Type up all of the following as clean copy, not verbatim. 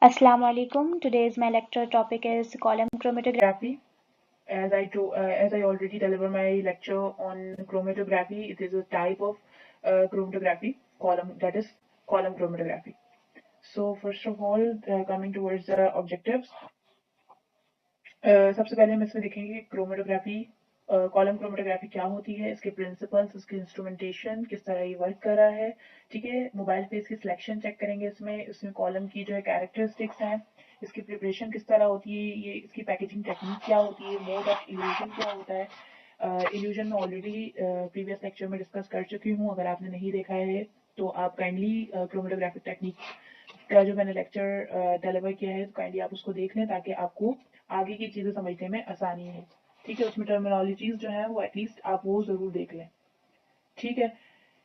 Assalamu alaikum. Today's my lecture topic is column chromatography. As I already delivered my lecture on chromatography, it is a type of chromatography column, that is column chromatography. So first of all, coming towards the objectives, सबसे पहले हम इसमें देखेंगे chromatography, column chromatography क्या होती है, इसके principles, इसकी इंस्ट्रूमेंटेशन, किस तरह ये वर्क कर रहा है। ठीक है, मोबाइल पे इसकी सिलेक्शन चेक करेंगे, इसमें कॉलम की जो है कैरेक्टरिस्टिक्स हैं, इसकी प्रिपरेशन किस तरह होती है, ये इसकी पैकेजिंग टेक्निक क्या होती है, मोड ऑफ इल्यूजन क्या होता है। इल्यूजन में ऑलरेडी प्रीवियस लेक्चर में डिस्कस कर चुकी हूँ, अगर आपने नहीं देखा है तो आप काइंडली क्रोमेटोग्राफिक टेक्निक का जो मैंने लेक्चर डिलीवर किया है तो काइंडली आप उसको देख लें, ताकि आपको आगे की चीजें समझने में आसानी है। ठीक है, उसमें टर्मिनोलॉजीज जो है वो एटलीस्ट आप वो जरूर देख लें। ठीक है,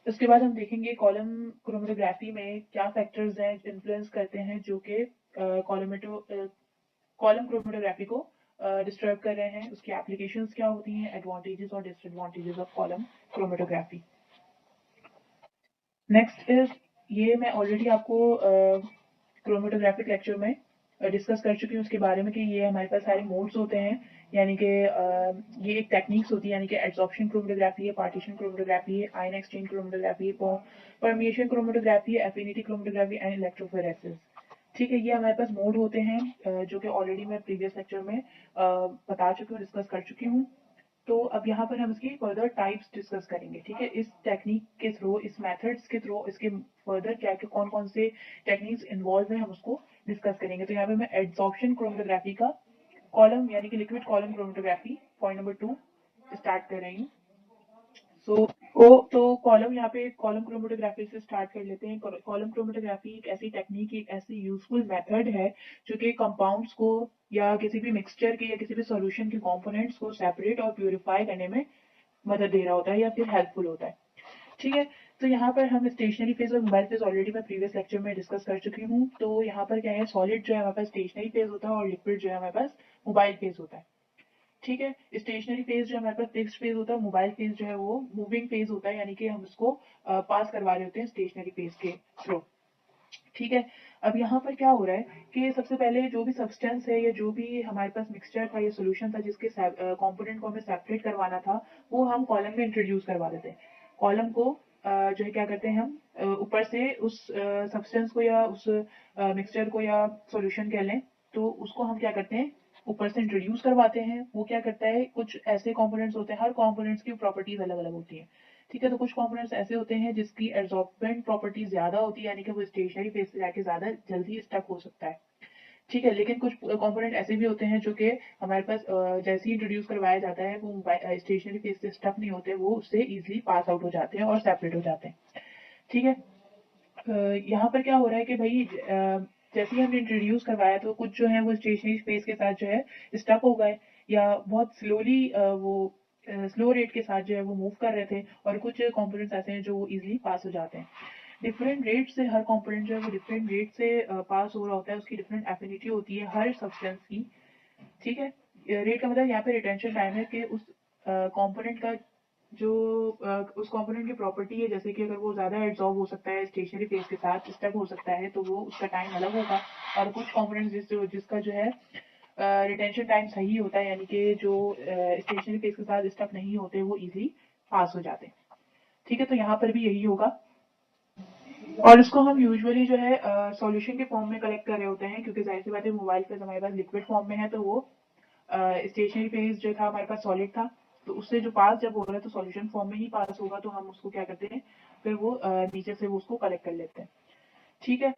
उसके बाद हम देखेंगे कॉलम क्रोमेटोग्राफी में क्या फैक्टर्स हैं इन्फ्लुएंस करते हैं, जो कि कॉलम क्रोमेटोग्राफी को डिस्टर्ब कर रहे हैं, उसकी एप्लीकेशंस क्या होती हैं, एडवांटेजेस और disadvantages of column chromatography. Next is, ये मैं ऑलरेडी आपको क्रोमेटोग्राफिक लेक्चर में डिस्कस कर चुकी हूँ उसके बारे में, कि ये हमारे पास सारे मोड्स होते हैं, यानी कि ये एक टेक्निक्स होती है, यानी कि एड्सॉर्प्शन क्रोमेटोग्राफी है, पार्टीशन क्रोमेटोग्राफी है, आयन एक्सचेंज क्रोमेटोग्राफी है, परमिएशन क्रोमेटोग्राफी है, एफिनिटी क्रोमेटोग्राफी एंड इलेक्ट्रोफोरेसिस। ठीक है, ये हमारे पास मोड होते हैं जो कि ऑलरेडी मैं प्रीवियस लेक्चर में बता चुकी हूँ, डिस्कस कर चुकी हूँ। तो अब यहाँ पर हम इसकी फर्दर टाइप्स डिस्कस करेंगे। ठीक है, इस टेक्निक के थ्रू, इस मेथड्स के थ्रू, इसके फर्दर क्या क्या कौन कौन से टेक्निक्स इन्वॉल्व हैं, हम उसको डिस्कस करेंगे। तो यहाँ पे मैं एड्सॉर्प्शन क्रोमेटोग्राफी का कॉलम यानी कि liquid column chromatography point number 2 start कर रही हूँ। सो तो कॉलम, यहाँ पे कॉलम क्रोमेटोग्राफी से स्टार्ट कर लेते हैं। कॉलम क्रोमेटोग्राफी एक ऐसी टेक्निक, एक ऐसी यूजफुल मेथड है जो कि कंपाउंड्स को या किसी भी मिक्सचर के या किसी भी सॉल्यूशन के कंपोनेंट्स को सेपरेट और प्यूरिफाई करने में मदद दे रहा होता है या फिर हेल्पफुल होता है। ठीक है, तो यहाँ पर हम स्टेशनरी फेज और मोबाइल फेज ऑलरेडी मैं प्रीवियस लेक्चर में डिस्कस कर चुकी हूँ। तो यहाँ पर क्या है, सॉलिड जो है हमारे पास स्टेशनरी फेज होता है और लिक्विड जो है हमारे पास मोबाइल फेज होता है। ठीक है, स्टेशनरी फेज जो हमारे पास फिक्स्ड फेज होता है, मोबाइल फेज जो है वो मूविंग फेज होता है, यानी कि हम उसको पास करवा रहे होते हैं स्टेशनरी फेज के थ्रू। ठीक है, अब यहाँ पर क्या हो रहा है कि सबसे पहले जो भी सब्सटेंस है या जो भी हमारे पास मिक्सचर था या सोल्यूशन था जिसके कंपोनेंट को हमें सेपरेट करवाना था, वो हम कॉलम में इंट्रोड्यूस करवा देते हैं। कॉलम को जो है क्या करते हैं हम, ऊपर से उस सब्सटेंस को या उस मिक्सचर को या सॉल्यूशन कह लें, तो उसको हम क्या करते हैं, ऊपर से इंट्रोड्यूस करवाते हैं। वो क्या करता है, कुछ ऐसे कंपोनेंट्स होते हैं, हर कंपोनेंट्स की प्रॉपर्टीज अलग अलग होती हैं। ठीक है, तो कुछ कंपोनेंट्स ऐसे होते हैं जिसकी एब्जॉर्बेंट प्रॉपर्टी ज्यादा होती है, यानी कि वो स्टेशनरी फेज से जाके ज्यादा जल्दी स्टक हो सकता है। ठीक है, लेकिन कुछ कंपोनेंट ऐसे भी होते हैं जो कि हमारे पास जैसे ही इंट्रोड्यूस करवाया जाता है वो स्टेशनरी फेज से स्टक नहीं होते, वो उससे इजिली पास आउट हो जाते हैं और सेपरेट हो जाते हैं। ठीक है, यहाँ पर क्या हो रहा है कि भाई जैसे ही हमने इंट्रोड्यूस करवाया तो कुछ जो है वो स्टेशनरी स्पेस के साथ जो है स्टक हो गए, या बहुत स्लोली वो स्लो रेट के साथ जो है वो मूव कर रहे थे, और कुछ कंपोनेंट्स ऐसे हैं जो इजीली पास हो जाते हैं। डिफरेंट रेट से हर कंपोनेंट जो है वो डिफरेंट रेट से पास हो रहा होता है, उसकी डिफरेंट एफिनिटी होती है हर सब्सटेंस की। ठीक है, रेट का मतलब यहाँ पे रिटेंशन टाइम है कि उस कंपोनेंट का जो उस कंपोनेंट की प्रॉपर्टी है, जैसे कि अगर वो ज़्यादा एब्जॉर्ब हो सकता है स्टेशनरी फेज के साथ स्टक हो सकता है, तो वो उसका टाइम अलग होगा। और कुछ कंपोनेंट जिसका जो है रिटेंशन टाइम सही होता है, यानी कि जो स्टेशनरी फेज के साथ स्टक नहीं होते, वो इजीली पास हो जाते हैं। ठीक है, तो यहाँ पर भी यही होगा, और उसको हम यूजुअली जो है सॉल्यूशन के फॉर्म में कलेक्ट कर रहे होते हैं, क्योंकि जाहिर सी बात है मोबाइल फेज हमारे पास लिक्विड फॉर्म में है, तो वो स्टेशनरी फेज जो था हमारे पास सॉलिड था, तो उससे जो पास जब हो रहा है तो सॉल्यूशन फॉर्म में ही पास होगा, तो हम उसको क्या करते हैं, फिर वो नीचे से वो उसको कलेक्ट कर लेते हैं। ठीक है,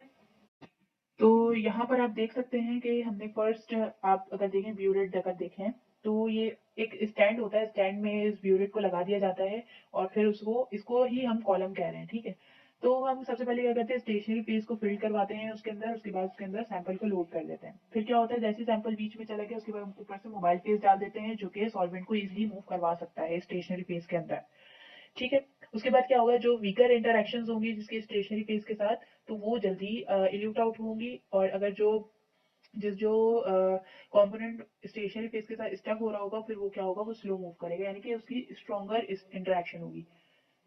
तो यहाँ पर आप देख सकते हैं कि हमने फर्स्ट, आप अगर देखें ब्यूरेट अगर देखें, तो ये एक स्टैंड होता है, स्टैंड में इस ब्यूरेट को लगा दिया जाता है, और फिर उसको इसको ही हम कॉलम कह रहे हैं। ठीक है, तो हम सबसे पहले क्या करते हैं, स्टेशनरी पेज को फिल करवाते हैं उसके अंदर, उसके बाद उसके अंदर सैंपल को लोड कर देते हैं। फिर क्या होता है, जैसे सैंपल बीच में चला गया उसके बाद ऊपर से मोबाइल पेज डाल देते हैं, जो कि सॉल्वेंट को इजिली मूव करवा सकता है स्टेशनरी पेज के अंदर। ठीक है, उसके बाद क्या होगा, जो वीकर इंटरेक्शन होंगी जिसके स्टेशनरी फेज के साथ, तो वो जल्दी इल्यूट आउट होंगी, और अगर जो कंपोनेंट स्टेशनरी फेज के साथ स्टक हो रहा होगा, फिर वो क्या होगा, वो स्लो मूव करेगा, यानी कि उसकी स्ट्रॉन्गर इंटरेक्शन होगी।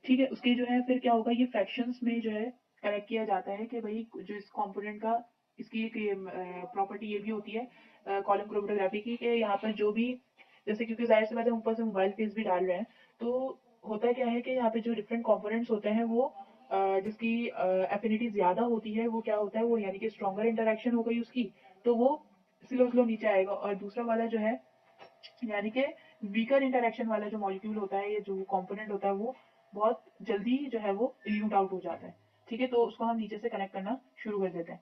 ठीक है, उसकी जो है फिर क्या होगा, ये फ्रैक्शंस में जो है कलेक्ट किया जाता है कि भाई जो इस कंपोनेंट का इसकी एक प्रॉपर्टी ये भी होती है कॉलम क्रोमेटोग्राफी की कि यहाँ पर जो भी, जैसे क्योंकि जाहिर सी बात है ऊपर से मोबाइल फेस भी डाल रहे हैं, तो होता क्या है कि यहाँ पे जो डिफरेंट कंपोनेंट्स होते हैं वो जिसकी एफिनिटी ज्यादा होती है वो क्या होता है, वो यानी कि स्ट्रॉन्गर इंटरेक्शन हो गई उसकी, तो वो स्लो स्लो नीचे आएगा, और दूसरा वाला जो है यानी कि वीकर इंटरेक्शन वाला जो मॉलिक्यूल होता है या जो कंपोनेंट होता है वो बहुत जल्दी जो है वो इल्यूट आउट हो जाता है। ठीक है, तो उसको हम नीचे से कनेक्ट करना शुरू कर देते हैं।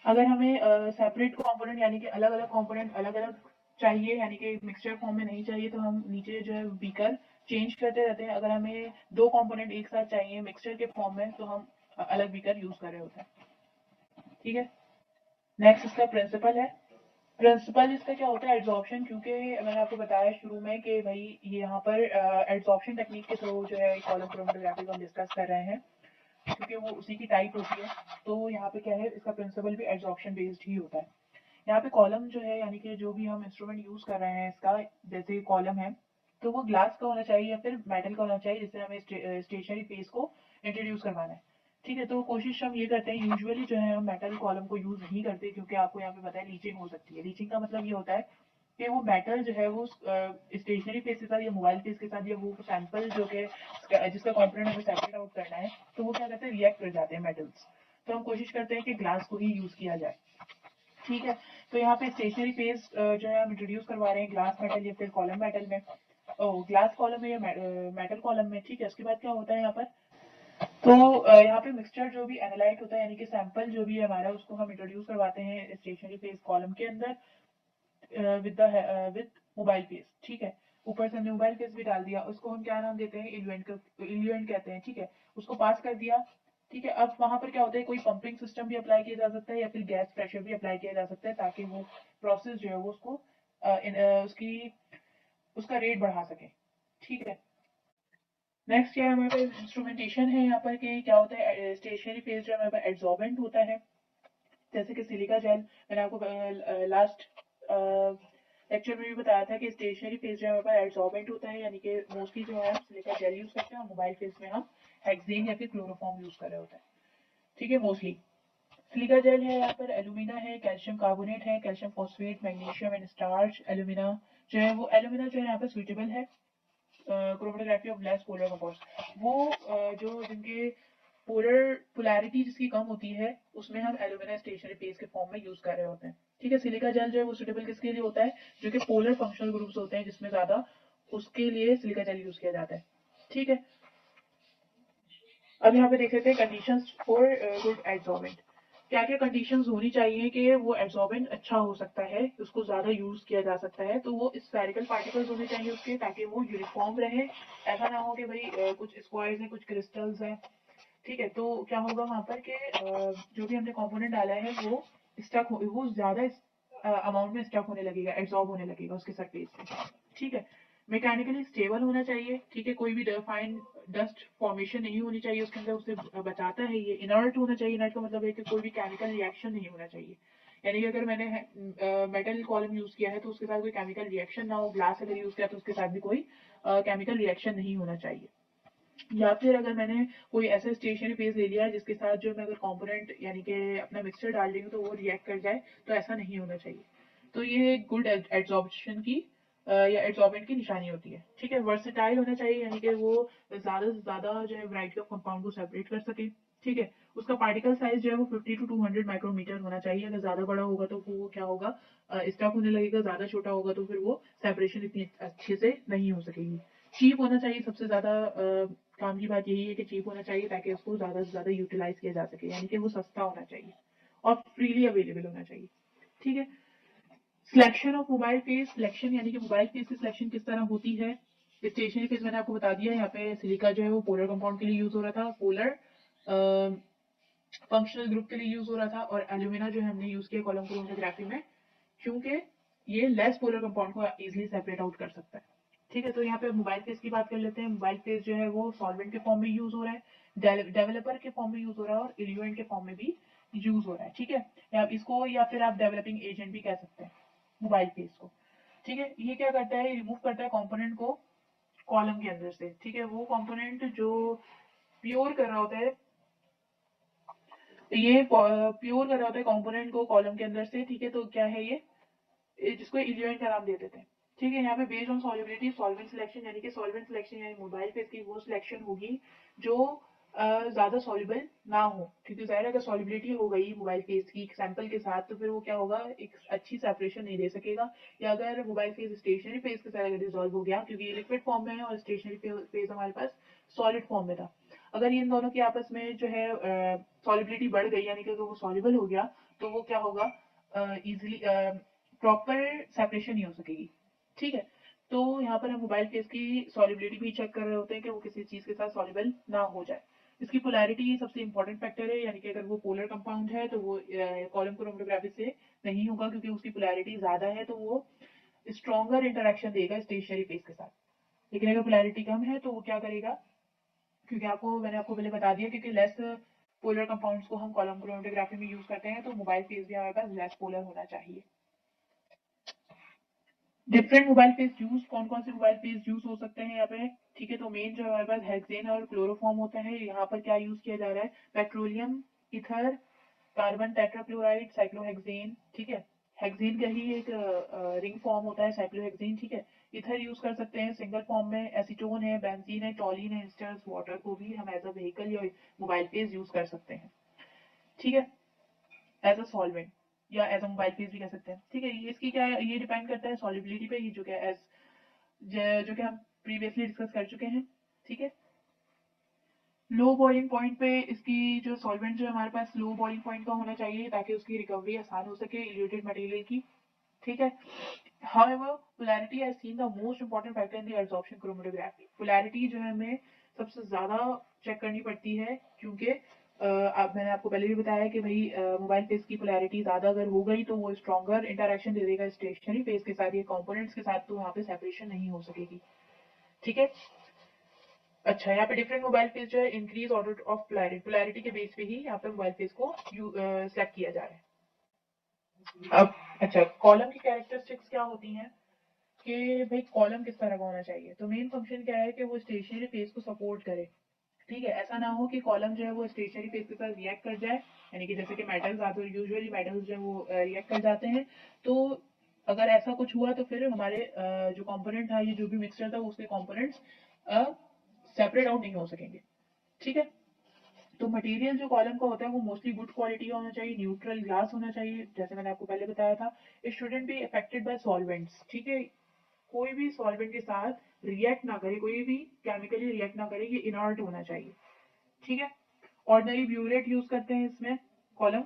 अगर हमें सेपरेट कंपोनेंट यानी कि अलग अलग कंपोनेंट अलग अलग चाहिए, यानी कि मिक्सचर फॉर्म में नहीं चाहिए, तो हम नीचे जो है बीकर चेंज करते रहते हैं। अगर हमें दो कंपोनेंट एक साथ चाहिए मिक्सचर के फॉर्म में, तो हम अलग बीकर यूज कर रहे होते हैं। ठीक है, नेक्स्ट इसका प्रिंसिपल है। प्रिंसिपल इसका क्या होता है, एड्सॉर्प्शन, क्योंकि मैंने आपको बताया शुरू में कि भाई ये यहाँ पर एड्सॉर्प्शन टेक्निक के थ्रू जो है कॉलम क्रोमेटोग्राफी को हम डिस्कस कर रहे हैं, क्योंकि वो उसी की टाइप होती है। तो यहाँ पे क्या है, इसका प्रिंसिपल भी एड्सॉर्प्शन बेस्ड ही होता है। यहाँ पे कॉलम जो है यानी कि जो भी हम इंस्ट्रूमेंट यूज कर रहे हैं इसका, जैसे कॉलम है तो वो ग्लास का होना चाहिए या फिर मेटल का होना चाहिए, जिससे हमें स्टेशनरी फेस को इंट्रोड्यूस करवाना है। ठीक है, तो कोशिश हम ये करते हैं, यूजुअली जो है हम मेटल कॉलम को यूज नहीं करते, क्योंकि आपको यहाँ पे पता है लीचिंग हो सकती है। लीचिंग का मतलब ये होता है कि वो मेटल जो है वो स्टेशनरी फेस के साथ या मोबाइल फेस के साथ या वो सैंपल जो कि जिसका कंपोनेंट हमें सेपरेट आउट करना है, तो वो क्या करते हैं, रिएक्ट कर जाते हैं मेटल्स। तो हम कोशिश करते हैं कि ग्लास को ही यूज किया जाए। ठीक है, तो यहाँ पे स्टेशनरी फेस जो है हम इंट्रोड्यूस करवा रहे हैं ग्लास मेटल या फिर कॉलम मेटल में, ग्लास कॉलम में या मेटल कॉलम में। ठीक है, उसके बाद क्या होता है यहाँ पर, तो यहाँ पे मिक्सचर जो भी एनालाइट होता है यानी कि सैंपल जो भी है हमारा, उसको हम इंट्रोड्यूस करवाते हैं स्टेशनरी फेस कॉलम के अंदर विद मोबाइल फेस। ठीक है, ऊपर से हमने मोबाइल फेस भी डाल दिया, उसको हम क्या नाम देते हैं, इल्यूएंट कहते हैं। ठीक है, उसको पास कर दिया। ठीक है, अब वहां पर क्या होता है, कोई पंपिंग सिस्टम भी अप्लाई किया जा सकता है या फिर गैस प्रेशर भी अप्लाई किया जा सकता है, ताकि वो प्रोसेस जो है वो उसको उसकी उसका रेट बढ़ा सके। ठीक है, नेक्स्ट क्या है हमारे पास, इंस्ट्रूमेंटेशन है यहाँ पर कि क्या होता है, स्टेशनरी फेज जो हमारे पास एड्सॉर्बेंट होता है, जैसे कि सिलिका जेल। मैंने आपको लास्ट लेक्चर में भी बताया था कि स्टेशनरी फेज जो है हमारे पास एड्सॉर्बेंट होता है, यानी कि मोस्टली जो है हम सिलिका जेल यूज करते हैं, और मोबाइल फेज में हम हेक्सेन या फिर क्लोरोफॉर्म यूज कर रहे होते हैं। ठीक है, मोस्टली सिलिका जेल है, यहाँ पर एल्यूमिना है, कैल्शियम कार्बोनेट है, calcium phosphate, magnesium and starch. Alumina जो है वो, एल्यूमिना जो है यहाँ पर सुइटेबल है chromatography of less polar compounds. वो जो जिनके पोलर पोलैरिटी जिसकी कम होती है, उसमें हम एल्यूमिना स्टेशनरी फेस के फॉर्म में यूज कर रहे होते हैं। ठीक है, सिलिका जेल जो है वो सुटेबल किसके लिए होता है, जो कि पोलर फंक्शनल ग्रुप्स होते हैं जिसमें ज्यादा, उसके लिए सिलिका जेल यूज किया जाता है। ठीक है, अब यहाँ पे देख लेते हैं कंडीशंस फॉर गुड एड्सॉर्बेंट। क्या क्या कंडीशंस होनी चाहिए कि वो एड्सॉर्बेंट अच्छा हो सकता है, उसको ज्यादा यूज किया जा सकता है। तो वो स्फेरिकल पार्टिकल्स होने चाहिए उसके, ताकि वो यूनिफॉर्म रहे। ऐसा ना हो कि भाई कुछ स्क्वायर्स हैं कुछ क्रिस्टल्स हैं। ठीक है, तो क्या होगा वहां पर कि जो भी हमने कंपोनेंट डाला है वो स्टक हो, वो ज्यादा अमाउंट में स्टक होने लगेगा, एब्जॉर्ब होने लगेगा उसके सरफेस पे। ठीक है, मैकेनिकली स्टेबल होना चाहिए। ठीक है, कोई भी फाइन डस्ट फॉर्मेशन नहीं होनी चाहिए उसके अंदर, उससे बचाता है ये। इनर्ट होना चाहिए, इनर्ट का मतलब है कि कोई भी केमिकल रिएक्शन नहीं होना चाहिए, यानी कि अगर मैंने मेटल कॉलम यूज किया है तो उसके साथ कोई केमिकल रिएक्शन ना हो, ग्लास अगर यूज किया तो उसके साथ भी कोई केमिकल रिएक्शन नहीं होना चाहिए। या फिर अगर मैंने कोई ऐसा स्टेशनरी फेज ले लिया है जिसके साथ जो मैं अगर कंपोनेंट यानी कि अपना मिक्सचर डाल रही हूँ तो वो रिएक्ट कर जाए, तो ऐसा नहीं होना चाहिए। तो ये गुड एड्सॉर्प्शन की या एड्सॉर्बेंट की निशानी होती है। ठीक है, वर्सेटाइल होना चाहिए, यानी कि वो ज्यादा से ज्यादा जो है वैरायटी ऑफ कंपाउंड को सेपरेट कर सके। ठीक है, उसका पार्टिकल साइज जो है वो 50 to 200 माइक्रोमीटर होना चाहिए। अगर ज्यादा बड़ा होगा तो वो क्या होगा, स्टक होने लगेगा, ज्यादा छोटा होगा तो फिर वो सेपरेशन इतनी अच्छे से नहीं हो सकेगी। चीप होना चाहिए, सबसे ज्यादा काम की बात यही है कि चीप होना चाहिए, ताकि उसको ज्यादा से ज्यादा यूटिलाइज किया जा सके, यानी कि वो सस्ता होना चाहिए और फ्रीली अवेलेबल होना चाहिए। ठीक है, selection of mobile face, selection यानी कि मोबाइल फेस की सिलेक्शन किस तरह होती है। स्टेशनरी फेस मैंने आपको बता दिया, यहाँ पे सिलिका जो है वो पोलर कंपाउंड के लिए यूज हो रहा था, पोलर फंक्शनल ग्रुप के लिए यूज हो रहा था, और एल्यूमिना जो है हमने यूज किया कॉलम क्रोमेटोग्राफी में, क्योंकि ये लेस पोलर कंपाउंड को इजिली सेपरेट आउट कर सकता है। ठीक है, तो यहाँ पे मोबाइल फेस की बात कर लेते हैं। मोबाइल फेस जो है वो सॉल्वेंट के फॉर्म में यूज हो रहा है, डेवलपर के फॉर्म में यूज हो रहा है, और इल्यूएंट के फॉर्म में भी यूज हो रहा है। ठीक है, या इसको या फिर आप डेवलपिंग एजेंट भी कह सकते हैं मोबाइल फेस को। ठीक है, ये क्या करता है, रिमूव करता है कंपोनेंट को कॉलम के अंदर से। ठीक है, वो कंपोनेंट जो प्योर कर रहा होता है ये प्योर कर रहा होता है कंपोनेंट को कॉलम के अंदर से, ठीक है। तो क्या है ये जिसको इल्यूएंट का नाम दे देते हैं, ठीक है। यहाँ पे based on solubility solvent selection, यानी कि सॉल्वेंट सिलेक्शन यानी मोबाइल फेस की वो सिलेक्शन होगी जो ज्यादा सॉल्युबल ना हो, क्योंकि जाहिर है अगर सॉल्युबिलिटी हो गई मोबाइल फेस की सैंपल के साथ तो फिर वो क्या होगा, एक अच्छी सेपरेशन नहीं दे सकेगा। या अगर मोबाइल फेस स्टेशनरी फेस के साथ अगर डिजोल्व हो गया, क्योंकि ये लिक्विड फॉर्म में है और स्टेशनरी फेस हमारे पास सॉलिड फॉर्म में था, अगर इन दोनों की आपस में जो है सॉल्युबिलिटी बढ़ गई, यानी कि अगर वो सॉल्युबल हो गया, तो वो क्या होगा, इजिली प्रॉपर सेपरेशन नहीं हो सकेगी, ठीक है। तो यहाँ पर हम मोबाइल फेस की सॉल्युबिलिटी भी चेक कर रहे होते हैं कि वो किसी चीज के साथ सॉल्युबल ना हो जाए। इसकी पोलैरिटी सबसे इंपॉर्टेंट फैक्टर है, यानी कि अगर वो पोलर कंपाउंड है तो वो कॉलम क्रोमेटोग्राफी से नहीं होगा, क्योंकि उसकी पोलैरिटी ज्यादा है तो वो स्ट्रॉन्गर इंटरेक्शन देगा स्टेशनरी फेस के साथ। लेकिन अगर पोलैरिटी कम है तो वो क्या करेगा, क्योंकि मैंने आपको पहले बता दिया, क्योंकि लेस पोलर कंपाउंड्स को हम कॉलम क्रोमेटोग्राफी में यूज करते हैं, तो मोबाइल फेस भी हमारे पास लेस पोलर होना चाहिए। डिफरेंट मोबाइल फेस यूज, कौन कौन से मोबाइल फेस यूज हो सकते हैं यहाँ पे, ठीक है। तो मेन जो हमारे पास हेक्सेन और क्लोरोफॉर्म होता है, यहाँ पर क्या यूज किया जा रहा है, petroleum ether carbon tetrachloride cyclohexane, ठीक है। हेक्सेन का ही एक रिंग फॉर्म होता है साइक्लोहेक्सेन, ठीक है। ईथर यूज कर सकते हैं सिंगल फॉर्म में, एसीटोन है, बेंजीन है, टॉलिन है, इंस्टर्स वाटर को भी हम एज अ व्हीकल या मोबाइल फेस यूज कर सकते हैं, ठीक है, एज अ सॉल्वेंट या एज अ मोबाइल फेस भी कह सकते हैं, ठीक है। ये इसकी क्या है, ये डिपेंड करता है सॉल्युबिलिटी पे, ये जो क्या एज जो कि हम प्रीवियसली डिस्कस कर चुके हैं, ठीक है। लो बॉइलिंग पॉइंट पे इसकी जो सॉल्वेंट जो हमारे पास लो बॉइलिंग पॉइंट का होना चाहिए, ताकि उसकी रिकवरी आसान हो सके इल्यूटेड मटेरियल की, ठीक है। However, polarity has seen the most important factor in the absorption chromatography. Polarity जो है हमें सबसे ज्यादा चेक करनी पड़ती है, क्योंकि अब मैंने आपको पहले भी बताया कि भाई मोबाइल फेस की पोलैरिटी ज्यादा अगर हो गई तो वो स्ट्रॉन्गर इंटरेक्शन दे देगा स्टेशनरी फेस के साथ या कंपोनेंट्स के साथ, तो वहाँ पे सेपरेशन नहीं हो सकेगी, ठीक है। अच्छा, यहाँ पे डिफरेंट मोबाइल फेस जो है increase order of polarity, polarity के बेस पे ही यहाँ पे मोबाइल फेस को सेलेक्ट किया जा रहा है। अब अच्छा, कॉलम की कैरेक्टरिस्टिक्स क्या होती हैं कि भाई कॉलम किस तरह का होना चाहिए, तो मेन फंक्शन क्या है कि वो स्टेशनरी फेस को सपोर्ट करे, ठीक है। ऐसा ना हो कि कॉलम जो है वो स्टेशनरी फेस के साथ रिएक्ट कर जाए, यानी कि जैसे कि मेटल्स आते हैं, यूजुअली मेटल्स जो है वो रिएक्ट कर जाते हैं, तो अगर ऐसा कुछ हुआ तो फिर हमारे जो कंपोनेंट था, ये जो भी मिक्सचर था, उसके कंपोनेंट्स सेपरेट आउट नहीं हो सकेंगे, ठीक है। तो मटेरियल जो कॉलम का होता है वो मोस्टली गुड क्वालिटी का होना चाहिए, न्यूट्रल ग्लास होना चाहिए, जैसे मैंने आपको पहले बताया था। It shouldn't be affected by solvents, ठीक है। कोई भी सॉल्वेंट के साथ रिएक्ट ना करे, कोई भी केमिकली रिएक्ट ना करे, ये इनर्ट होना चाहिए, ठीक है। ऑर्डिनरी ब्यूरेट यूज करते हैं इसमें कॉलम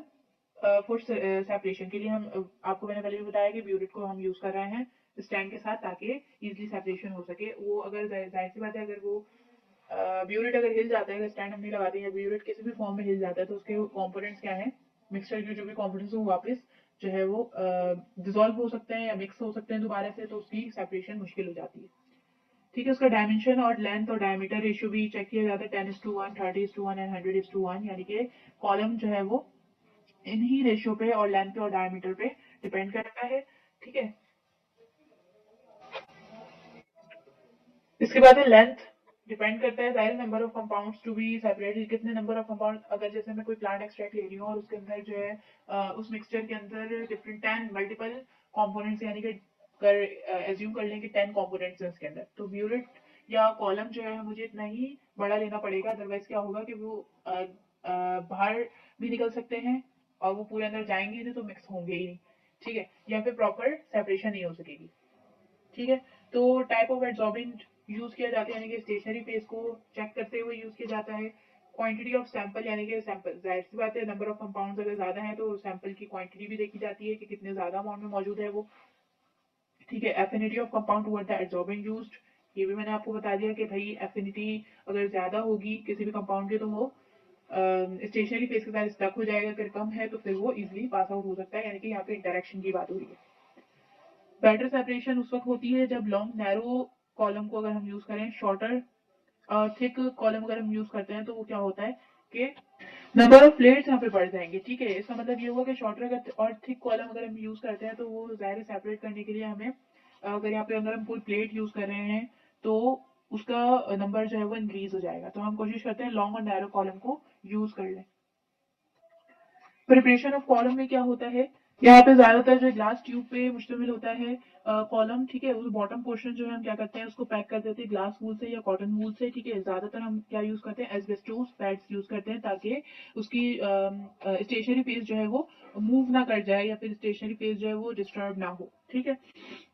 फॉर सेपरेशन के लिए। हम आपको मैंने पहले भी बताया कि ब्यूरेट को हम यूज कर रहे हैं स्टैंड के साथ, ताकि इजिली सेपरेशन हो सके। वो अगर जाहिर सी बात है, अगर वो ब्यूरेट अगर हिल जाता है, अगर स्टैंड हम नहीं लगाते हैं, ब्यूरेट किसी भी फॉर्म में हिल जाता है, तो उसके कंपोनेंट्स क्या है, मिक्सचर के जो भी कंपोनेंट्स वो वापस जो है वो डिजोल्व हो सकते हैं या मिक्स हो सकते हैं दोबारा से, तो उसकी सेपरेशन मुश्किल हो जाती है, ठीक है। उसका डायमेंशन और लेंथ और डायमीटर रेशियो भी चेक किया जाता है, 10:1, 30:1 एंड 100:1, यानी कि कॉलम जो है वो इन्हीं रेशियो पे और लेंथ पे और डायमीटर पे डिपेंड करता है, ठीक है। इसके बाद है लेंथ, डिपेंड करता है जाहिर number of compounds to be separated, कितने नंबर ऑफ कंपाउंड, अगर जैसे मैं कोई प्लांट एक्सट्रैक्ट ले रही हूँ और उसके अंदर जो है उस मिक्सचर के अंदर डिफरेंट 10 मल्टीपल कंपोनेंट्स, यानी कि कर एज्यूम कर लें कि 10 कंपोनेंट्स हैं उसके अंदर, तो ब्यूरेट या कॉलम जो है मुझे इतना ही बड़ा लेना पड़ेगा, अदरवाइज क्या होगा कि वो बाहर भी निकल सकते हैं और वो पूरे अंदर जाएंगे नहीं, तो मिक्स होंगे ही नहीं, ठीक है, या फिर प्रॉपर सेपरेशन नहीं हो सकेगी, ठीक है। तो टाइप ऑफ एड्सॉर्बिंट यूज किया जाता है, यानी कि स्टेशनरी फेस को चेक करते हुए यूज किया जाता है। क्वांटिटी ऑफ सैंपल, यानी कि सैंपल जाहिर सी बात है, नंबर ऑफ कंपाउंड्स अगर ज्यादा है तो सैंपल की क्वांटिटी भी देखी जाती है कि कितने ज्यादा अमाउंट में मौजूद है वो, ठीक है। Affinity of compound toward the adsorbing used, ये भी मैंने आपको बता दिया कि भाई एफिनिटी अगर ज्यादा होगी किसी भी कंपाउंड की, तो वो स्टेशनरी फेस के साथ स्टक हो जाएगा, अगर कम है तो फिर वो इजिली पास आउट हो सकता है, यानी कि यहाँ पे इंटरेक्शन की बात हो रही है। बेटर सेपरेशन उस वक्त होती है जब लॉन्ग नैरो कॉलम को अगर हम यूज करें, शॉर्टर थिक कॉलम अगर हम यूज करते हैं, तो वो क्या होता है कि नंबर ऑफ प्लेट्स यहाँ पे बढ़ जाएंगे, ठीक है। इसका मतलब ये हुआ कि शॉर्टर और थिक कॉलम अगर हम यूज करते हैं, तो वो जाहिर सेपरेट करने के लिए हमें अगर यहाँ पे अगर हम कोई प्लेट यूज कर रहे हैं, तो उसका नंबर जो है वो इंक्रीज हो जाएगा, तो हम कोशिश करते हैं लॉन्ग और नैरो कॉलम को यूज कर लें। प्रिपरेशन ऑफ कॉलम में क्या होता है, यहाँ पे ज्यादातर जो ग्लास ट्यूब पे मुश्तमिल होता है कॉलम, ठीक है। उस बॉटम पोर्शन जो है हम क्या करते हैं उसको पैक कर देते हैं ग्लास वूल से या कॉटन वूल से, ठीक है। ज्यादातर हम क्या यूज करते हैं, एस्बेस्टोस पैड्स यूज करते हैं ताकि उसकी स्टेशनरी पेज जो है वो मूव ना कर जाए या फिर स्टेशनरी पेज जो है वो डिस्टर्ब ना हो, ठीक है।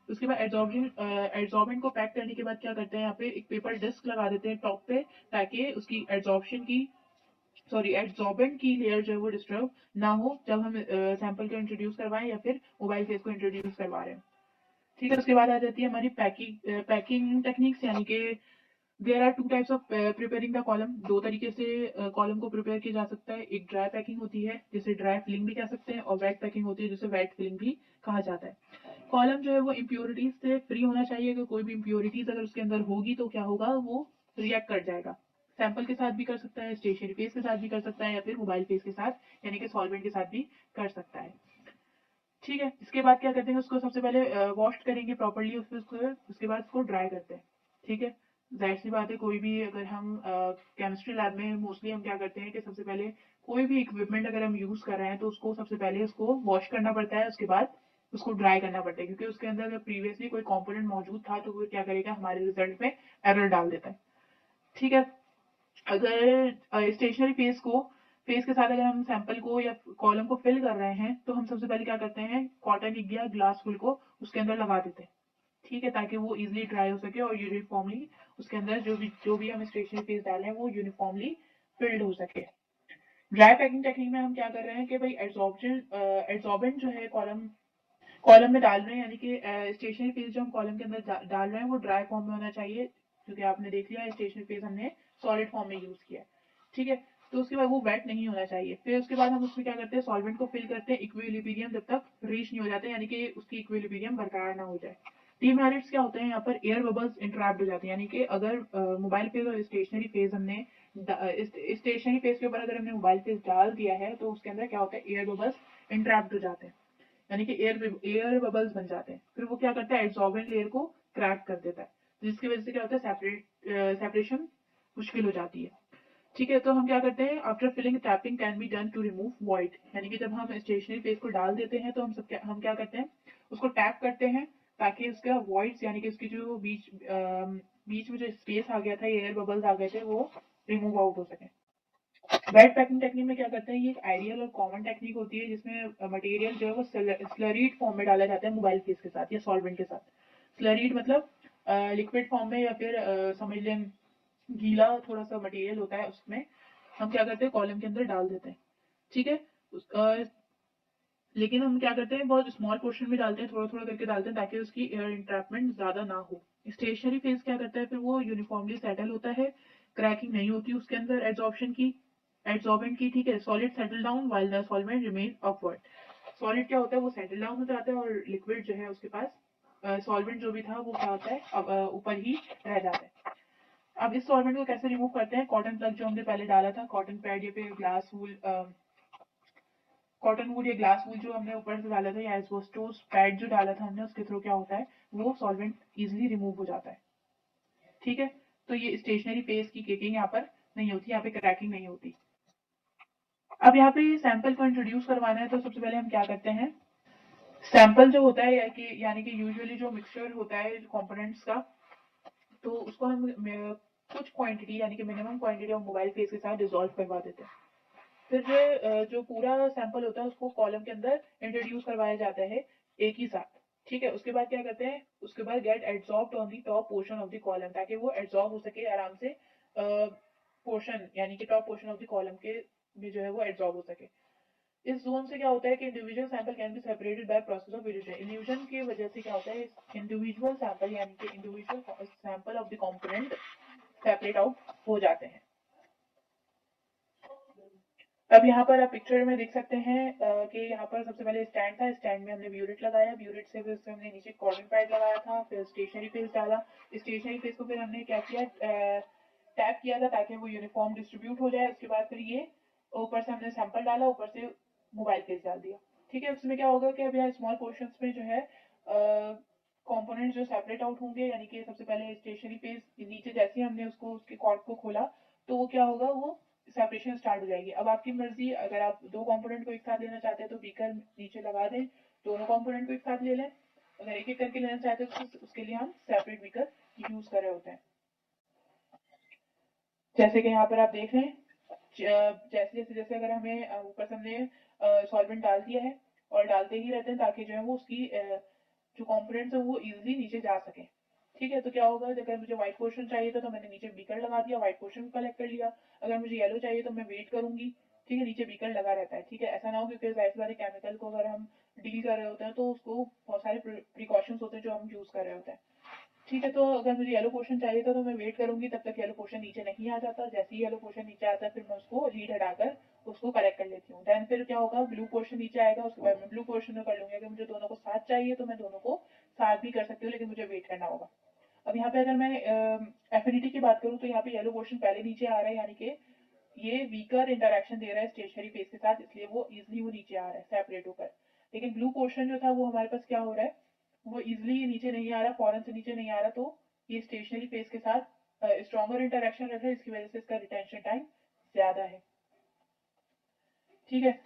उसके बाद एड्जॉर्बेंट को पैक करने के बाद क्या करते हैं, यहाँ पे एक पेपर डिस्क लगा देते हैं टॉप पे ताकि उसकी एड्जॉर्बेंट की लेयर जो है वो डिस्टर्ब ना हो जब हम सैंपल को इंट्रोड्यूस करवाएं या फिर मोबाइल फेस को इंट्रोड्यूस करवा रहे हैं, ठीक है। उसके बाद आ जाती है हमारी पैकिंग टेक्निक्स, यानी कि there are two types of preparing the column. दो तरीके से कॉलम को प्रिपेयर किया जा सकता है। एक ड्राई पैकिंग होती है जिसे ड्राई फिलिंग भी कह सकते हैं, और वेट पैकिंग होती है जिसे वेट फिलिंग भी कहा जाता है। कॉलम जो है वो इम्प्योरिटीज से फ्री होना चाहिए, कि कोई भी इम्प्योरिटीज अगर उसके अंदर होगी तो क्या होगा, वो रिएक्ट कर जाएगा। सैंपल के साथ भी कर सकता है, स्टेशनरी फेस के साथ भी कर सकता है, या फिर मोबाइल फेस के साथ यानी कि सॉल्वेंट के साथ भी कर सकता है, ठीक है। इसके बाद क्या करते हैं, उसको सबसे पहले वॉश करेंगे प्रॉपरली, उसके बाद उसको ड्राई करते हैं, ठीक है। जाहिर सी बात है, कोई भी अगर हम केमिस्ट्री लैब में मोस्टली हम क्या करते हैं कि सबसे पहले कोई भी इक्विपमेंट अगर हम यूज कर रहे हैं तो उसको सबसे पहले उसको वॉश करना पड़ता है, उसके बाद उसको ड्राई करना पड़ता है, क्योंकि उसके अंदर अगर प्रीवियसली कोई कंपोनेंट मौजूद था तो वो क्या करेगा, हमारे रिजल्ट में एरर डाल देता है, ठीक है। अगर स्टेशनरी फेस के साथ अगर हम सैंपल को या कॉलम को फिल कर रहे हैं तो हम सबसे पहले क्या करते हैं, कॉटन या ग्लास फुल को उसके अंदर लगा देते हैं, ठीक है, ताकि वो इजिली ड्राई हो सके और यूनिफॉर्मली उसके अंदर जो भी हम स्टेशनरी फेस डालें वो यूनिफॉर्मली फिल्ड हो सके। ड्राई पैकिंग टेक्निक में हम क्या कर रहे हैं कि भाई एड्सॉर्बेंट जो है कॉलम कॉलम में डाल रहे हैं, यानी कि स्टेशनरी फेस जो हम कॉलम के अंदर डाल रहे हैं वो ड्राई फॉर्म में होना चाहिए, क्योंकि आपने देख लिया स्टेशनरी फेस हमने सॉलिड फॉर्म में यूज किया है, ठीक है। तो उसके बाद वो वेट नहीं होना चाहिए। फिर उसके बाद हम उसमें क्या करते हैं, सॉल्वेंट को फिल करते हैं इक्विलिब्रियम जब तक रीच नहीं हो जाते, यानी कि उसकी इक्विलिब्रियम बरकरार ना हो जाए। डीमेरिट्स क्या होते हैं, यहाँ पर एयर बबल्स इंट्रैप्ट हो जाते हैं, यानी कि अगर मोबाइल फेज और स्टेशनरी फेज हमने स्टेशनरी फेज के ऊपर अगर हमने मोबाइल फेज डाल दिया है तो उसके अंदर क्या होता है, एयर बबल्स इंट्रैप्ट हो जाते हैं, यानी कि एयर बबल्स बन जाते हैं। फिर वो क्या करता है, एब्जॉर्बेंट लेयर को क्रैक कर देता है, जिसकी वजह से क्या होता है, सेपरेशन मुश्किल हो जाती है, ठीक है। तो हम क्या करते हैं, after filling tapping can be done to remove void, यानी कि जब हम स्टेशनरी पेज को डाल देते हैं तो हम क्या करते हैं, उसको टैप करते हैं ताकि उसका वॉइड्स यानी कि उसकी जो बीच में जो स्पेस आ गया था, एयर बबल्स आ गए थे, वो रिमूव आउट हो सके। वेट पैकिंग टेक्निक में क्या करते हैं, ये एक आइडियल और कॉमन टेक्निक होती है जिसमें मटेरियल जो है वो स्लरीड फॉर्म में डाला जाता है मोबाइल फेस के साथ या सॉल्वेंट के साथ। स्लरीड मतलब लिक्विड फॉर्म में, या फिर समझ लें गीला थोड़ा सा मटेरियल होता है, उसमें हम क्या करते हैं, कॉलम के अंदर डाल देते हैं, ठीक है। लेकिन हम क्या करते हैं, बहुत स्मॉल पोर्शन में डालते हैं, थोड़ा थोड़ा करके डालते हैं ताकि उसकी एयर इंट्रैपमेंट ज्यादा ना हो। स्टेशनरी फेज क्या करता है, फिर वो यूनिफॉर्मली सेटल होता है, क्रैकिंग नहीं होती उसके अंदर एड्सॉर्बेंट की, ठीक है। Solid settle down while the solvent remain upward. Solid क्या होता है, वो सेटल डाउन हो जाता है, और लिक्विड जो है उसके पास सॉल्वेंट जो भी था वो क्या होता है, अब ऊपर ही रह जाता है। अब इस सॉल्वेंट को कैसे रिमूव करते हैं, कॉटन प्लग जो हमने पहले डाला था, कॉटन पैड या फिर कॉटन वूल या ग्लास वूल जो हमने ऊपर से डाला था, या एस्बेस्टोस पैड जो डाला था हमने, उसके थ्रू क्या होता है, वो सॉल्वेंट इजिली रिमूव हो जाता है, ठीक है। तो ये स्टेशनरी फेस की केकिंग यहाँ पर नहीं होती, यहाँ पे क्रैकिंग नहीं होती। अब यहाँ पे सैंपल को इंट्रोड्यूस करवाना है तो सबसे पहले हम क्या करते हैं, सैंपल जो होता है यानी कि यूजुअली जो मिक्सचर होता है कंपोनेंट्स का, तो उसको हम कुछ क्वांटिटी यानी कि minimum quantity of mobile face के साथ डिसॉल्व करवा देते हैं। फिर जो पूरा सैंपल होता है उसको कॉलम के अंदर इंट्रोड्यूस करवाया जाता है एक ही साथ, ठीक है। उसके बाद क्या करते हैं, उसके बाद get adsorbed on the top portion of the column, ताकि वो एड्सॉर्ब हो सके आराम से पोर्शन यानी कि top portion of the column के में जो है वो एड्सॉर्ब हो सके। इस जोन से क्या होता है कि individual sample can be separated by process of illusion. Illusion की वजह से क्या होता है, इंडिविजुअल सैंपल यानी कि individual sample of the component separate out हो जाते हैं। अब यहाँ पर आप पिक्चर में देख सकते हैं कि यहाँ पर सबसे पहले स्टैंड था, स्टैंड में हमने ब्यूरेट लगाया, ब्यूरेट से फिर उससे हमने नीचे कॉटन पैड लगाया था, फिर स्टेशनरी फेस डाला, स्टेशनरी फेस को फिर हमने क्या किया, टैप किया था ताकि वो यूनिफॉर्म डिस्ट्रीब्यूट हो जाए। उसके बाद फिर ये ऊपर से हमने सैंपल डाला, ऊपर से मोबाइल फेस डाल दिया, ठीक है। उसमें क्या होगा कि अब यहाँ स्मॉल पोर्शन में जो है कंपोनेंट जो सेपरेट आउट होंगे, यानी कि सबसे पहले स्टेशनरी फेस नीचे जैसे ही हमने उसको उसके कॉर्ड को खोला तो वो क्या होगा, वो सेपरेशन स्टार्ट हो जाएगी। अब आपकी मर्जी, अगर आप दो कंपोनेंट को एक साथ लेना चाहते हैं तो बीकर नीचे लगा दें, दोनों कंपोनेंट को एक साथ ले लें। अगर एक एक करके लेना चाहते हैं तो उसके लिए हम सेपरेट बीकर यूज कर रहे होते हैं। जैसे कि यहाँ पर आप देख रहे हैं, जैसे जैसे जैसे अगर हमें ऊपर से हमने सॉल्वेंट डाल दिया है और डालते ही रहते हैं ताकि जो है वो उसकी जो कंपोनेंट्स है वो इजीली नीचे जा सके। ठीक है, तो क्या होगा, अगर मुझे व्हाइट पोर्शन चाहिए था तो मैंने नीचे बीकर लगा दिया, व्हाइट पोर्शन को कलेक्ट कर लिया। अगर मुझे येलो चाहिए तो मैं वेट करूंगी। ठीक है, नीचे बीकर लगा रहता है। ठीक है, ऐसा ना हो क्योंकि जाहिर सी बात है केमिकल को अगर हम डील कर रहे होते हैं तो उसको बहुत सारे प्रिकॉशंस होते हैं जो हम यूज कर रहे होते हैं। ठीक है, तो अगर मुझे येलो पोर्शन चाहिए था तो मैं वेट करूंगी तब तक येलो पोर्शन नीचे नहीं आ जाता। जैसे ही येलो पोर्शन नीचे आता है फिर मैं उसको लीड हटाकर उसको कलेक्ट कर लेती हूँ। देन फिर क्या होगा, ब्लू पोर्शन नीचे आएगा, उसके बाद मैं ब्लू पोर्शन में कर लूंगी। अगर मुझे दोनों को साथ चाहिए तो मैं दोनों को साथ भी कर सकती हूँ, लेकिन मुझे वेट करना होगा। अब यहाँ पे अगर मैं एफिनिटी की बात करूँ तो यहाँ पे येलो पोर्शन पहले नीचे आ रहा है, यानी कि ये वीकर इंटरेक्शन दे रहा है स्टेशनरी फेस के साथ, इसलिए वो इजिली वो नीचे आ रहा है सेपरेट होकर। लेकिन ब्लू पोर्शन जो था वो हमारे पास क्या हो रहा है, वो इजिली नीचे नहीं आ रहा, फौरन से नीचे नहीं आ रहा, तो ये स्टेशनरी फेस के साथ स्ट्रॉन्गर इंटरेक्शन रख रहा है, इसकी वजह से इसका रिटेंशन टाइम ज्यादा है। ठीक है,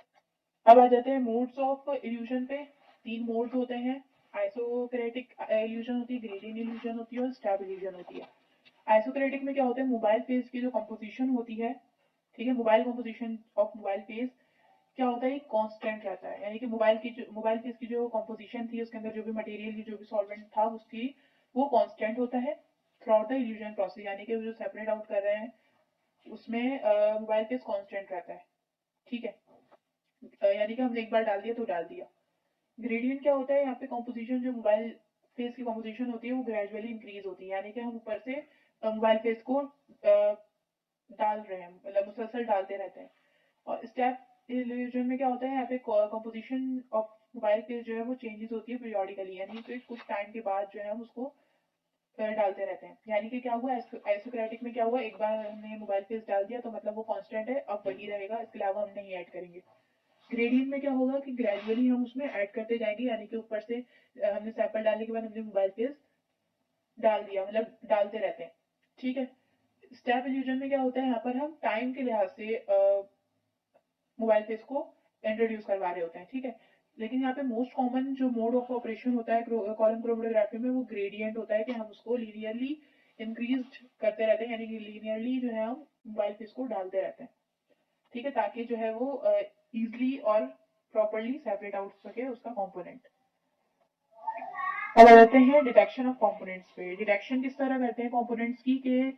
अब आ जाते हैं मोड्स ऑफ इल्यूजन पे। तीन मोड्स होते हैं, आइसोक्रेटिक इल्यूजन होती है, ग्रेडियंट इल्यूजन होती है और स्टेप इल्यूजन होती है। आइसोक्रेटिक में क्या होता है, मोबाइल फेस की जो कंपोजिशन होती है, ठीक है, mobile composition of mobile face क्या होता है, कांस्टेंट रहता है। यानी कि मोबाइल फेस की जो कंपोजिशन थी उसके अंदर जो भी मटेरियल की जो भी सॉल्वेंट था उसकी वो कांस्टेंट होता है थ्रू द इल्यूजन प्रोसेस। यानी कि जो सेपरेट आउट कर रहे हैं उसमें मोबाइल फेस कांस्टेंट रहता है। ठीक है, यानी कि हमने एक बार डाल दिया तो डाल दिया। ग्रेडियंट क्या होता है, यहाँ पे कॉम्पोजिशन जो मोबाइल फेस की कॉम्पोजिशन होती है वो ग्रेजुअली इंक्रीज होती है, यानी कि हम ऊपर से मोबाइल फेस को डाल रहे हैं, मतलब मुसलसल डालते रहते हैं। और स्टेप इल्यूजन में क्या होता है, यहाँ पे कॉम्पोजिशन ऑफ मोबाइल फेस जो है वो चेंजेस होती है पीरियोडिकली, यानी कि कुछ टाइम के बाद जो है हम उसको डालते रहते हैं। यानी कि क्या हुआ, आइसोक्रेटिक में क्या हुआ, एक बार हमने मोबाइल फेस डाल दिया तो मतलब वो कांस्टेंट है, अब वही रहेगा, इसके अलावा हम नहीं ऐड करेंगे। ग्रेडियंट में क्या होगा कि ग्रेजुअली हम उसमें ऐड करते जाएंगे, यानी कि ऊपर से हमने सैंपल डालने के बाद हमने मोबाइल फेस डाल दिया, मतलब डालते रहते हैं। ठीक है, स्टेप इल्यूजन में क्या होता है, यहाँ पर हम टाइम के लिहाज से मोबाइल फेस को इंट्रोड्यूस करवा रहे होते हैं। ठीक है, लेकिन यहाँ पे मोस्ट कॉमन जो मोड ऑफ ऑपरेशन होता है कॉलम क्रोमेटोग्राफी में वो ग्रेडियंट होता है कि हम उसको लीनियरली इंक्रीज करते रहते हैं, यानी कि लीनियरली जो है हम मोबाइल फेस को डालते रहते हैं। ठीक है, ताकि जो है वो इजिली और प्रॉपरली सेपरेट आउट हो सके उसका कंपोनेंट। अब आ जाते हैं डिटेक्शन ऑफ कंपोनेंट्स पे। डिटेक्शन किस तरह करते हैं कंपोनेंट्स की, कि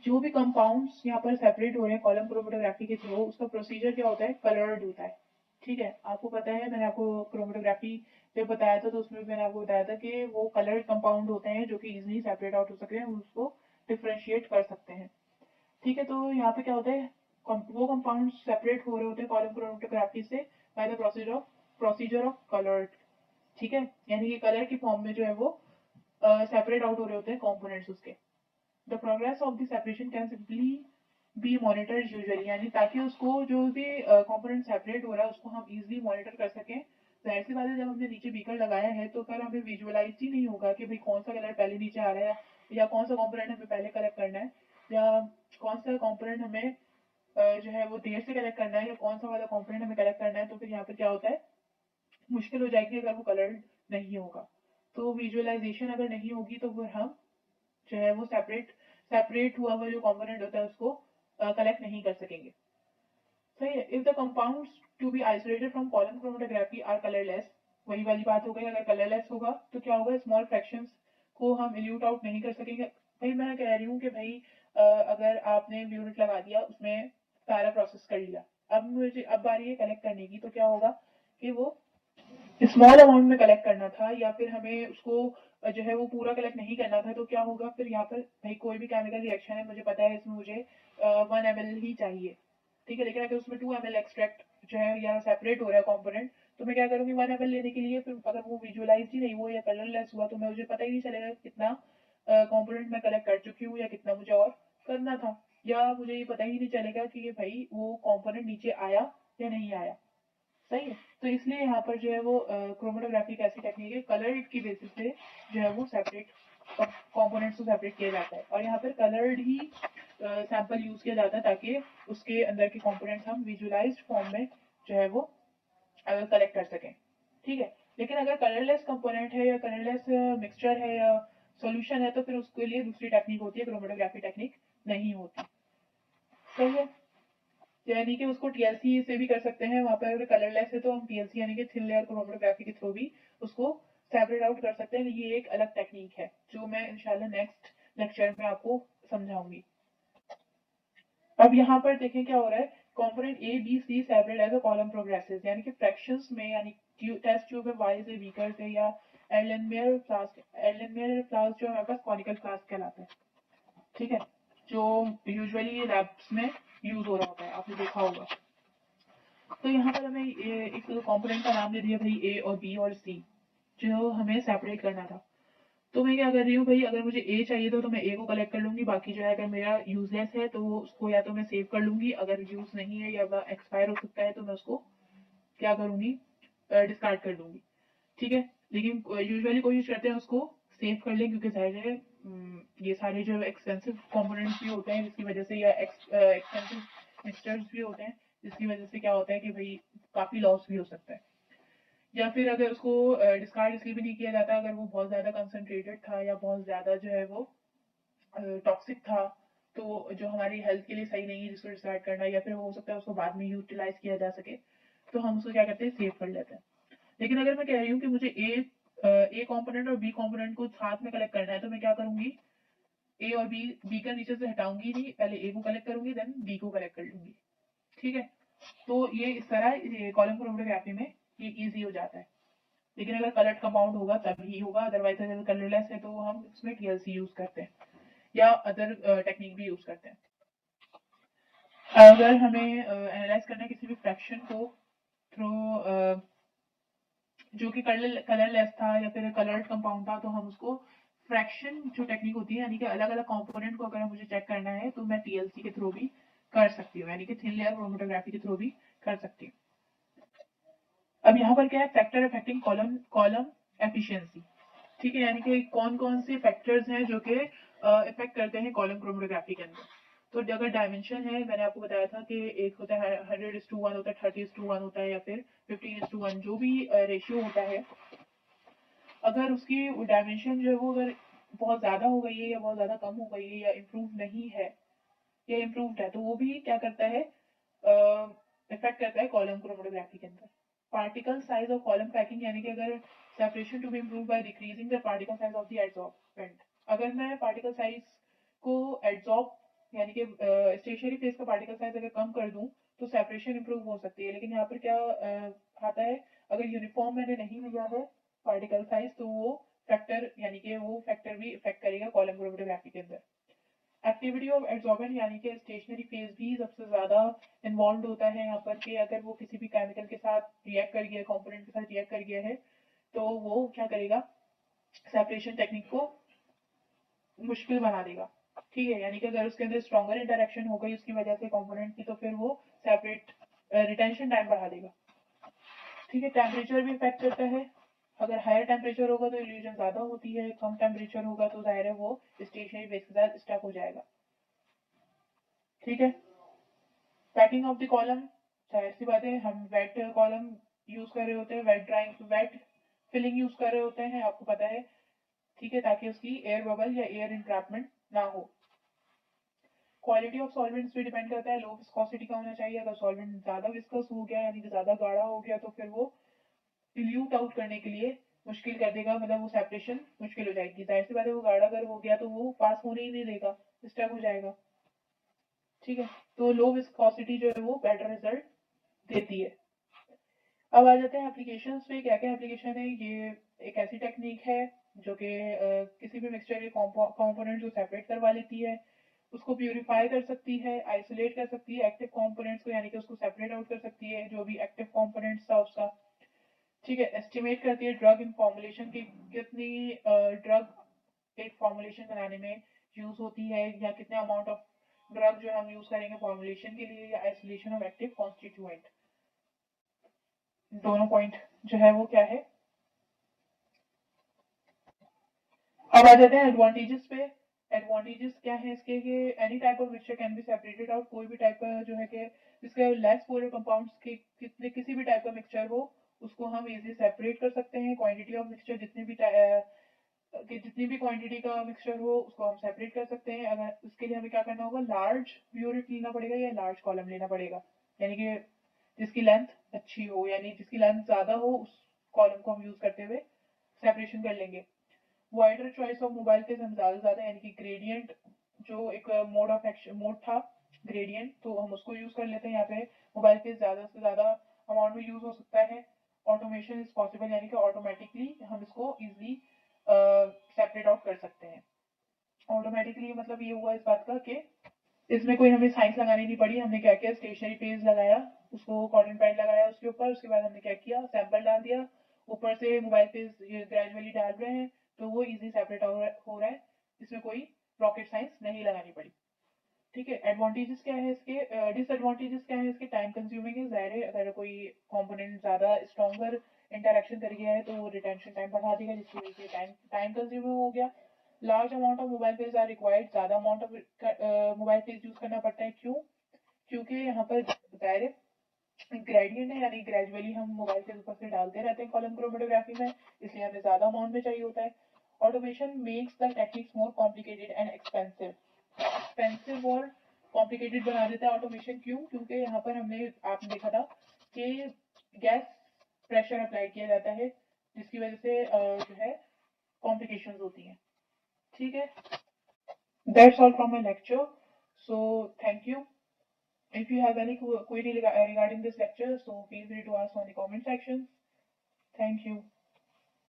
जो भी कंपाउंड्स यहाँ पर सेपरेट हो रहे हैं कॉलम क्रोमेटोग्राफी के थ्रू, उसका प्रोसीजर क्या होता है, कलर्ड होता है। ठीक है, आपको पता है, मैंने आपको क्रोमेटोग्राफी पे बताया था तो उसमें भी मैंने आपको बताया था कि वो कलर्ड कंपाउंड होते हैं जो कि इजिली सेपरेट आउट हो सके, हम उसको डिफ्रेंशिएट कर सकते हैं। ठीक है, तो यहाँ पे क्या होता है, वो कंपाउंड सेपरेट हो रहे होते हैं कॉलम क्रोमेटोग्राफी से by the procedure of coloured. ठीक है, यानी कि कलर की फॉर्म में जो है वो सेपरेट आउट हो रहे होते हैं कंपोनेंट्स उसके। The progress of the separation can simply B monitored usually, यानी ताकि उसको जो भी कंपोनेंट सेपरेट हो रहा है उसको हम इजीली मॉनिटर कर सकें। जाहिर सी बात है, जब हमने नीचे बीकर लगाया है तो फिर हमें विजुअलाइज ही नहीं होगा कि भाई कौन सा कलर पहले नीचे आ रहा है, या कौन सा कंपोनेंट हमें पहले कलेक्ट करना है, या कौन सा कंपोनेंट हमें जो है वो देर से कलेक्ट करना है, या कौन सा वाला कंपोनेंट हमें कलेक्ट करना है। तो फिर यहाँ पर क्या होता है, मुश्किल हो जाएगी अगर वो कलर नहीं होगा। तो विजुअलाइजेशन अगर नहीं होगी तो फिर हम जो है वो सेपरेट हुआ हुआ जो कंपोनेंट होता है उसको कलेक्ट नहीं कर सकेंगे। सही है, if the compounds to be isolated from column chromatography are colourless, वही वाली बात हो गई, अगर कलरलेस होगा तो क्या होगा, स्मॉल फ्रैक्शंस को हम इल्यूट आउट नहीं कर सकेंगे। भाई मैं कह रही हूँ कि भाई अगर आपने यूनिट लगा दिया उसमें सारा प्रोसेस कर लिया, अब बारी है कलेक्ट करने की, तो क्या होगा कि वो स्मॉल अमाउंट में कलेक्ट करना था या फिर हमें उसको जो है वो पूरा कलेक्ट नहीं करना था, तो क्या होगा फिर यहाँ पर, भाई कोई भी केमिकल रिएक्शन है, मुझे पता है इसमें मुझे 1 ml ही चाहिए। ठीक है, लेकिन अगर उसमें 2 ml एक्सट्रैक्ट जो है या सेपरेट हो रहा है कॉम्पोनेंट, तो मैं क्या करूंगी 1 ml लेने के लिए, फिर अगर वो विजुअलाइज ही नहीं हुआ या कलरलेस हुआ तो मुझे पता ही नहीं चलेगा कितना कॉम्पोनेंट मैं कलेक्ट कर चुकी हूँ या कितना मुझे और करना था, या मुझे ये पता ही नहीं चलेगा कि ये भाई वो कॉम्पोनेंट नीचे आया या नहीं आया। सही है, तो इसलिए यहाँ पर जो है वो क्रोमेटोग्राफी एक ऐसी टेक्निक है, कलर्ड की बेसिस पे जो है वो सेपरेट कंपोनेंट्स को सेपरेट किया जाता है, और यहाँ पर कलर्ड ही सैंपल यूज किया जाता है ताकि उसके अंदर के कंपोनेंट्स हम विजुअलाइज्ड फॉर्म में जो है वो कलेक्ट कर सकें। ठीक है, लेकिन अगर कलरलेस कंपोनेंट है या कलरलेस मिक्सचर है या सॉल्यूशन है तो फिर उसके लिए दूसरी टेक्निक होती है, क्रोमेटोग्राफी टेक्निक नहीं होती। सही है, यानी कि उसको टीएलसी से भी कर सकते हैं। वहां पर अगर कलरलेस है तो हम टीएलसी यानी कि थिन लेयर क्रोमेटोग्राफी के थ्रू भी उसको सेपरेट आउट कर सकते हैं। ये एक अलग टेक्निक है जो मैं इंशाल्लाह नेक्स्ट लेक्चर में आपको समझाऊंगी। अब यहाँ पर देखें क्या हो रहा है, component A B C separate as a column progresses, यानी कि फ्रैक्शंस में, यानी टेस्ट ट्यूब में वाई से बीकर से या एर्लेनमेयर फ्लास्क जो हमारे पास कॉनिकल फ्लास्क कहलाता है। ठीक है, जो यूजुअली लैब्स में यूज हो रहा होता है, आपने देखा होगा। तो यहाँ पर हमें एक कंपोनेंट का नाम दे दिया भाई ए और बी और सी, जो हमें सेपरेट करना था। तो मैं क्या कर रही हूँ भाई, अगर मुझे ए चाहिए तो मैं ए को कलेक्ट कर लूंगी, बाकी जो है अगर मेरा यूजलेस है तो उसको या तो मैं सेव कर लूंगी, अगर यूज नहीं है या एक्सपायर हो सकता है तो मैं उसको क्या करूंगी, डिस्कार्ड कर लूंगी। ठीक है, लेकिन यूजुअली कोशिश करते हैं उसको सेव कर लें, क्योंकि जाहिर है ये सारे जो एक्सपेंसिव कंपोनेंट्स भी होते हैं जिसकी वजह से, या एक्सपेंसिव मिक्सचर्स भी होते हैं जिसकी वजह से क्या होता है कि भाई काफी लॉस भी हो सकता है। या फिर अगर उसको डिस्कार्ड इसलिए भी नहीं किया जाता अगर वो बहुत ज्यादा कंसंट्रेटेड था या बहुत ज्यादा जो है वो टॉक्सिक था, तो जो हमारी हेल्थ के लिए सही नहीं है जिसको डिस्कार्ड करना, या फिर हो सकता है उसको बाद में यूटिलाइज किया जा सके, तो हम उसको क्या करते हैं, सेव कर लेते हैं। लेकिन अगर मैं कह रही हूँ कि मुझे ए कंपोनेंट और बी कंपोनेंट को साथ में कलेक्ट करना है तो मैं क्या करूंगी, ए और बी का नीचे से हटाऊंगी नहीं, पहले ए को कलेक्ट करूंगी देन बी को कलेक्ट कर लूंगी। ठीक है, तो ये इस तरह कॉलम क्रोमेटोग्राफी में ये इजी हो जाता है। लेकिन अगर कलर्ड कंपाउंड होगा तभी होगा, अदरवाइज अगर कलरलेस है तो हम उसमें टीएलसी यूज करते हैं या अदर टेक्निक भी यूज करते हैं। अगर हमें एनालाइज करना है किसी भी फ्रैक्शन को थ्रू जो कि कलरलेस था या फिर कलर्ड कंपाउंड था, तो हम उसको फ्रैक्शन जो टेक्निक होती है, यानी कि अलग अलग कंपोनेंट को अगर मुझे चेक करना है तो मैं टीएलसी के थ्रू भी कर सकती हूँ, यानी कि थिन लेयर क्रोमेटोग्राफी के थ्रू भी कर सकती हूँ। अब यहाँ पर क्या है, factor affecting column column efficiency. ठीक है, यानी कि कौन कौन से फैक्टर्स हैं जो कि इफेक्ट करते हैं कॉलम क्रोमेटोग्राफी के अंदर। तो अगर डायमेंशन है, मैंने आपको बताया था कि एक होता है 100:1 होता है, 30:1 होता है, या फिर 15:1, जो भी रेशियो होता है, अगर उसकी डायमेंशन जो है वो अगर बहुत ज्यादा हो गई है या बहुत ज्यादा कम हो गई है या इम्प्रूव नहीं है या इम्प्रूव्ड है, तो वो भी क्या करता है, इफेक्ट करता है कॉलम क्रोमेटोग्राफी के अंदर। Particle size of column packing, यानी कि अगर separation to be improve by decreasing the particle size of the adsorbent, अगर मैं पार्टिकल साइज को एडसॉर्ब यानी कि स्टेशनरी फेज का पार्टिकल साइज अगर कम कर दूं तो सेपरेशन इंप्रूव हो सकती है। लेकिन यहाँ पर क्या आता है, अगर यूनिफॉर्म मैंने नहीं लिया है पार्टिकल साइज तो वो फैक्टर, यानी कि वो फैक्टर भी इफेक्ट करेगा कॉलम क्रोमेटोग्राफी के अंदर। एक्टिविटी ऑफ एडसॉर्बेंट, यानी कि स्टेशनरी फेज भी सबसे ज्यादा इन्वॉल्व होता है यहाँ पर, कि अगर वो किसी भी केमिकल के साथ रिएक्ट कर गया, कंपोनेंट के साथ रिएक्ट कर गया है, तो वो क्या करेगा, सेपरेशन टेक्निक को मुश्किल बना देगा। ठीक है, यानी कि अगर उसके अंदर स्ट्रॉन्गर इंटरेक्शन हो गई उसकी वजह से कंपोनेंट की, तो फिर वो सेपरेट रिटेंशन टाइम बढ़ा देगा। ठीक है, टेम्परेचर भी इफेक्ट करता है। अगर हायर टेम्परेचर होगा तो इल्यूजन ज्यादा होती है, कम टेम्परेचर होगा तो जाहिर है वो स्टेशनरी बेस के साथ स्टक हो जाएगा। ठीक है, पैकिंग ऑफ द कॉलम, जाहिर सी बात है हम वेट कॉलम यूज कर रहे होते हैं, wet drying wet filling use कर रहे होते हैं, आपको पता है। ठीक है, ताकि उसकी एयर बबल या एयर इंट्रैपमेंट ना हो। क्वालिटी ऑफ सॉल्वेंट्स भी डिपेंड करता है, लो विस्कोसिटी का होना चाहिए। अगर सॉल्वेंट ज्यादा विस्कस हो गया यानी कि ज्यादा गाढ़ा हो गया तो फिर वो डिल्यूट आउट करने के लिए मुश्किल कर देगा, मतलब वो सेपरेशन मुश्किल हो जाएगी। जाहिर सी बात है वो गाढ़ा अगर हो गया तो वो पास होने ही नहीं देगा, डिस्टर्ब हो जाएगा। ठीक है, तो लो विस्कोसिटी जो है वो बेटर रिजल्ट देती है। अब आ जाते हैं एप्लीकेशंस पे, क्या क्या एप्लीकेशन है। ये एक ऐसी टेक्निक है जो कि किसी भी मिक्सचर के कंपोनेंट को सेपरेट करवा लेती है, उसको प्यूरिफाई कर सकती है, आइसोलेट कर सकती है एक्टिव कंपोनेंट्स को, यानी कि उसको सेपरेट आउट कर सकती है जो भी एक्टिव कंपोनेंट्स था उसका। ठीक है, एस्टिमेट करती है ड्रग इन फॉर्मुलेशन की, कितनी ड्रग एक फॉर्मुलेशन बनाने में यूज होती है, या कितने अमाउंट ऑफ ड्रग जो हम यूज करेंगे फॉर्मुलेशन के लिए, या आइसोलेशन ऑफ एक्टिव कॉन्स्टिट्यूएंट। दोनों पॉइंट जो है वो क्या है। अब आ जाते हैं एडवांटेजेस पे। एडवांटेजेस क्या है इसके कि any type of mixture can be separated out, कोई भी टाइप का जो है कि जिसके लेस पोलर कंपाउंड्स के कितने किसी भी टाइप का मिक्सचर हो उसको हम इजीली सेपरेट कर सकते हैं। क्वांटिटी ऑफ मिक्सचर जितनी भी क्वांटिटी का मिक्सचर हो उसको हम सेपरेट कर सकते हैं। अगर उसके लिए हमें क्या करना होगा, लार्ज यूनिट लेना पड़ेगा या लार्ज कॉलम लेना पड़ेगा, यानी कि जिसकी लेंथ अच्छी हो, यानी जिसकी लेंथ ज्यादा हो उस कॉलम को हम यूज करते हुए सेपरेशन कर लेंगे। Wider choice of mobile page हम ज्यादा ज्यादा यानी कि ग्रेडियंट जो एक मोड ऑफ एक्शन मोड था ग्रेडियंट, तो हम उसको यूज कर लेते हैं। यहाँ पे मोबाइल पेज ज्यादा से ज्यादा अमाउंट में यूज हो सकता है। ऑटोमेशन इज पॉसिबल, यानी कि ऑटोमेटिकली हम इसको इजिली सेपरेट आउट कर सकते हैं। ऑटोमेटिकली मतलब ये हुआ इस बात का कि इसमें कोई हमें साइंस लगानी नहीं पड़ी। हमने क्या किया, स्टेशनरी पेज लगाया, उसको कॉटन पैड लगाया उसके ऊपर, उसके बाद हमने क्या किया, सैंपल डाल दिया, ऊपर से मोबाइल पेज ग्रेजुअली डाल रहे हैं, तो वो इजी सेपरेट हो रहा है। इसमें कोई रॉकेट साइंस नहीं लगानी पड़ी। ठीक है, एडवांटेजेस क्या है इसके, डिसएडवांटेजेस क्या है इसके, टाइम कंज्यूमिंग है, ज़ाहिर है अगर कोई कंपोनेंट ज़्यादा स्ट्रॉन्गर इंटरेक्शन कर गया है तो वो रिटेंशन टाइम बढ़ा देगा, जिसकी वजह से टाइम टाइम कंज्यूमिंग हो गया। Large amount of mobile phase are required, ज़्यादा amount of mobile phase use करना पड़ता है। क्यों? क्योंकि यहाँ पर ज़ाहिर है ग्रेडियंट है, यानी ग्रेजुअली हम मोबाइल पेज ऊपर से डालते रहते हैं कॉलम क्रोमेटोग्राफी में, इसलिए हमें ज़्यादा अमाउंट में चाहिए होता है। Automation makes the techniques more complicated and expensive और कॉम्प्लिकेटेड बना देता है ऑटोमेशन। क्यों? क्योंकि यहाँ पर हमने आपने देखा था कि गैस प्रेशर अप्लाई किया जाता है, जिसकी वजह से जो है कॉम्प्लिकेशंस होती हैं। ठीक है, that's all from my lecture, so thank you. If you have any query regarding this lecture, so feel free to ask on the comment section. Thank you.